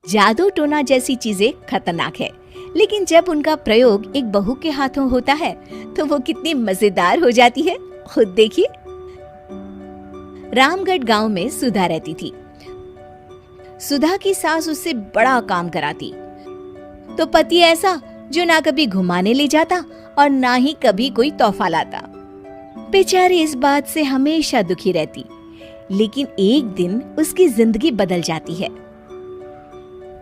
जादू टोना जैसी चीजें खतरनाक है, लेकिन जब उनका प्रयोग एक बहू के हाथों होता है तो वो कितनी मजेदार हो जाती है, खुद देखिए। रामगढ़ गांव में सुधा रहती थी। सुधा की सास उससे बड़ा काम कराती, तो पति ऐसा जो ना कभी घुमाने ले जाता और ना ही कभी कोई तोहफा लाता। बेचारी इस बात से हमेशा दुखी रहती, लेकिन एक दिन उसकी जिंदगी बदल जाती है।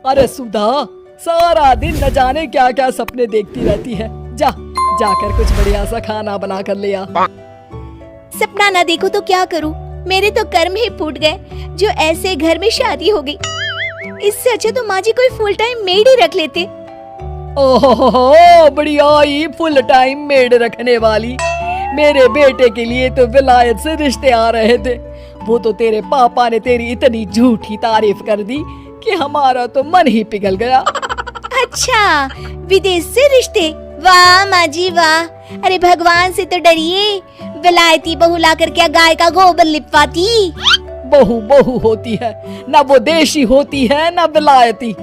अरे सुधा, सारा दिन न जाने क्या क्या सपने देखती रहती है। जाकर कुछ बढ़िया सा खाना बना कर ले आ। सपना ना देखो तो क्या करूं? मेरे तो कर्म ही फूट गए जो ऐसे घर में शादी हो गई। इससे अच्छा तो माँ जी कोई फुल टाइम मेड ही रख लेते। ओहो, बढ़िया ही फुल टाइम मेड रखने वाली। मेरे बेटे के लिए तो विलायत से रिश्ते आ रहे थे। वो तो तेरे पापा ने तेरी इतनी झूठी तारीफ कर दी कि हमारा तो मन ही पिघल गया। अच्छा, विदेश से रिश्ते? वाह माँ जी वाह। अरे भगवान से तो डरिए, विलायती बहू लाकर क्या गाय का गोबर लिपवाती? बहू बहू होती है, ना वो देशी होती है ना विलायती।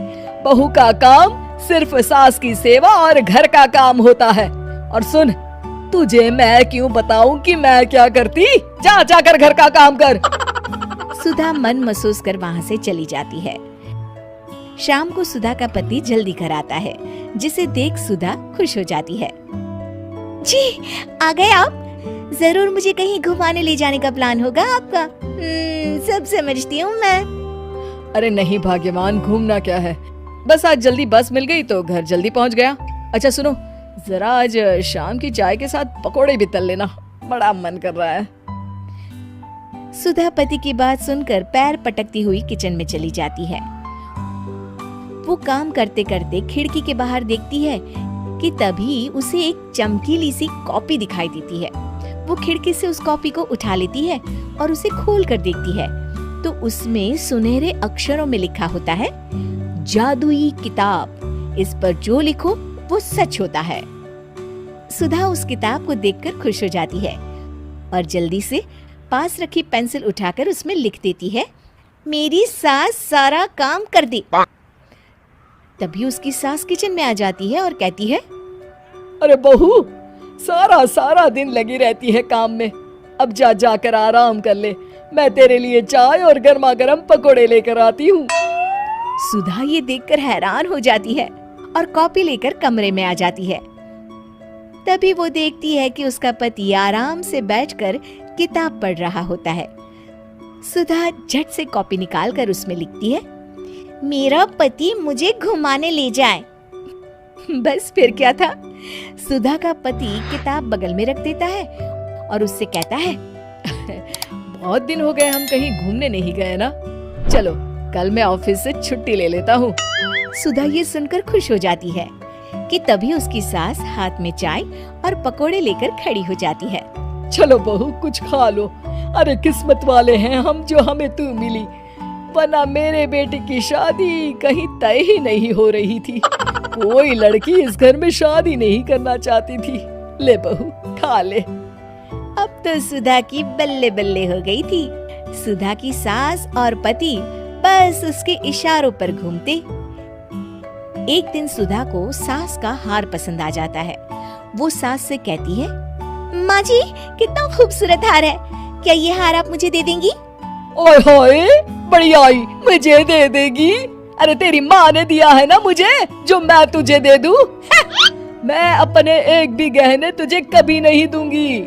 बहू का काम सिर्फ सास की सेवा और घर का काम होता है। और सुन, तुझे मैं क्यों बताऊं कि मैं क्या करती? जाकर घर का काम कर। सुधा मन महसूस कर वहाँ से चली जाती है। शाम को सुधा का पति जल्दी घर आता है, जिसे देख सुधा खुश हो जाती है। जी, आ गए आप? जरूर मुझे कहीं घुमाने ले जाने का प्लान होगा आपका। सब समझती हूँ मैं। अरे नहीं भाग्यवान, घूमना क्या है, बस आज जल्दी बस मिल गई तो घर जल्दी पहुँच गया। अच्छा सुनो, जरा आज शाम की चाय के साथ पकोड़े भी तल लेना, बड़ा मन कर रहा है। सुधा पति की बात सुनकर पैर पटकती हुई किचन में चली जाती है। वो काम करते करते खिड़की के बाहर देखती है कि तभी उसे एक चमकीली सी कॉपी दिखाई देती है। वो खिड़की से उस कॉपी को उठा लेती है और उसे खोल कर देखती है तो उसमें सुनहरे अक्षरों में लिखा होता है, जादुई किताब, इस पर जो लिखो वो सच होता है। सुधा उस किताब को देखकर खुश हो जाती है और जल्दी से पास रखी पेंसिल उठाकर उसमें लिख देती है, मेरी सास सारा काम कर दे। तभी उसकी सास किचन में आ जाती है और कहती है, अरे बहू, सारा दिन लगी रहती है काम में, अब जाकर आराम कर ले। मैं तेरे लिए चाय और गर्मा गर्म पकोड़े लेकर आती हूँ। सुधा ये देखकर हैरान हो जाती है और कॉपी लेकर कमरे में आ जाती है। तभी वो देखती है कि उसका पति आराम से बैठकर किताब पढ़ रहा होता है। सुधा झट से कॉपी निकालकर उसमें लिखती है, मेरा पति मुझे घुमाने ले जाए। बस फिर क्या था, सुधा का पति किताब बगल में रख देता है और उससे कहता है, बहुत दिन हो गए हम कहीं घूमने नहीं गए ना, चलो कल मैं ऑफिस से छुट्टी ले लेता हूँ। सुधा ये सुनकर खुश हो जाती है कि तभी उसकी सास हाथ में चाय और पकोड़े लेकर खड़ी हो जाती है। चलो बहू, कुछ खा लो। अरे किस्मत वाले हैं हम जो हमें तू मिली, वरना मेरे बेटे की शादी कहीं तय ही नहीं हो रही थी। कोई लड़की इस घर में शादी नहीं करना चाहती थी। ले बहू, खा ले। अब तो सुधा की बल्ले बल्ले हो गई थी। सुधा की सास और पति बस उसके इशारों पर घूमते। एक दिन सुधा को सास का हार पसंद आ जाता है। वो सास से कहती है, माँ जी कितना खूबसूरत हार है, क्या ये हार आप मुझे दे देंगी? ओए होए, बढ़िया ही, मुझे दे देगी? अरे तेरी माँ ने दिया है ना मुझे, जो मैं तुझे दे दूं? मैं अपने एक भी गहने तुझे कभी नहीं दूंगी।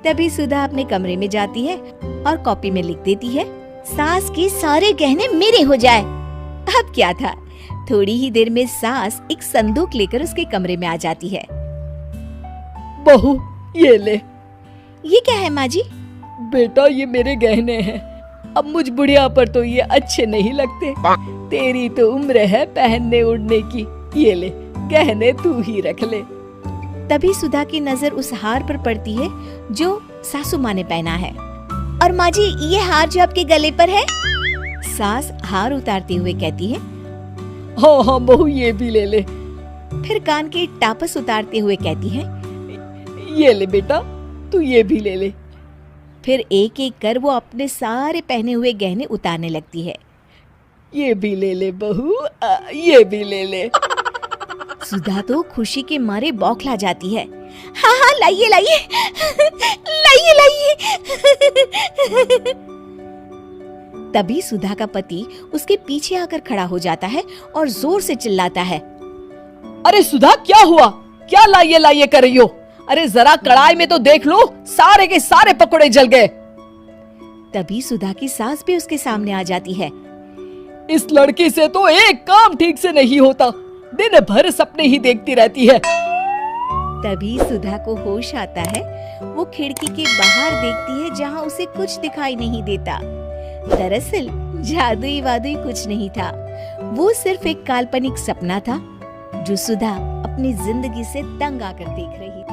तभी सुधा अपने कमरे में जाती है और कॉपी में लिख देती है, सास के सारे गहने मेरे हो जाए। अब क्या था, थोड़ी ही देर में सास एक संदूक लेकर उसके कमरे में आ जाती है। बहू ये ले। ये क्या है माँ जी? बेटा ये मेरे गहने हैं, अब मुझ बुढ़िया पर तो ये अच्छे नहीं लगते। तेरी तो उम्र है पहनने उड़ने की, ये ले गहने तू ही रख ले। तभी सुधा की नजर उस हार पर पड़ती है जो सासू माँ ने पहना है। और माँ जी ये हार जो आपके गले पर है? सास हार उतारते हुए कहती है, हाँ बहू ये भी ले ले। फिर कान के टापस उतारते हुए कहती है, ये ले बेटा, तू ये भी ले ले। फिर एक एक कर वो अपने सारे पहने हुए गहने उतारने लगती है। ये भी ले ले बहू, ये भी ले ले। सुधा तो खुशी के मारे बौखला जाती है। हाँ हाँ, लाइए लाइए लाइए लाइए। तभी सुधा का पति उसके पीछे आकर खड़ा हो जाता है और जोर से चिल्लाता है, अरे सुधा, क्या हुआ? क्या लाइए लाइए कर रही हो? अरे जरा कढ़ाई में तो देख लो, सारे के सारे पकोड़े जल गए। तभी सुधा की सास भी उसके सामने आ जाती है। इस लड़की से तो एक काम ठीक से नहीं होता, दिन भर सपने ही देखती रहती है। तभी सुधा को होश आता है। वो खिड़की के बाहर देखती है जहाँ उसे कुछ दिखाई नहीं देता। दरअसल जादुई वादुई कुछ नहीं था, वो सिर्फ एक काल्पनिक सपना था जो सुधा अपनी जिंदगी से तंग आकर देख रही थी।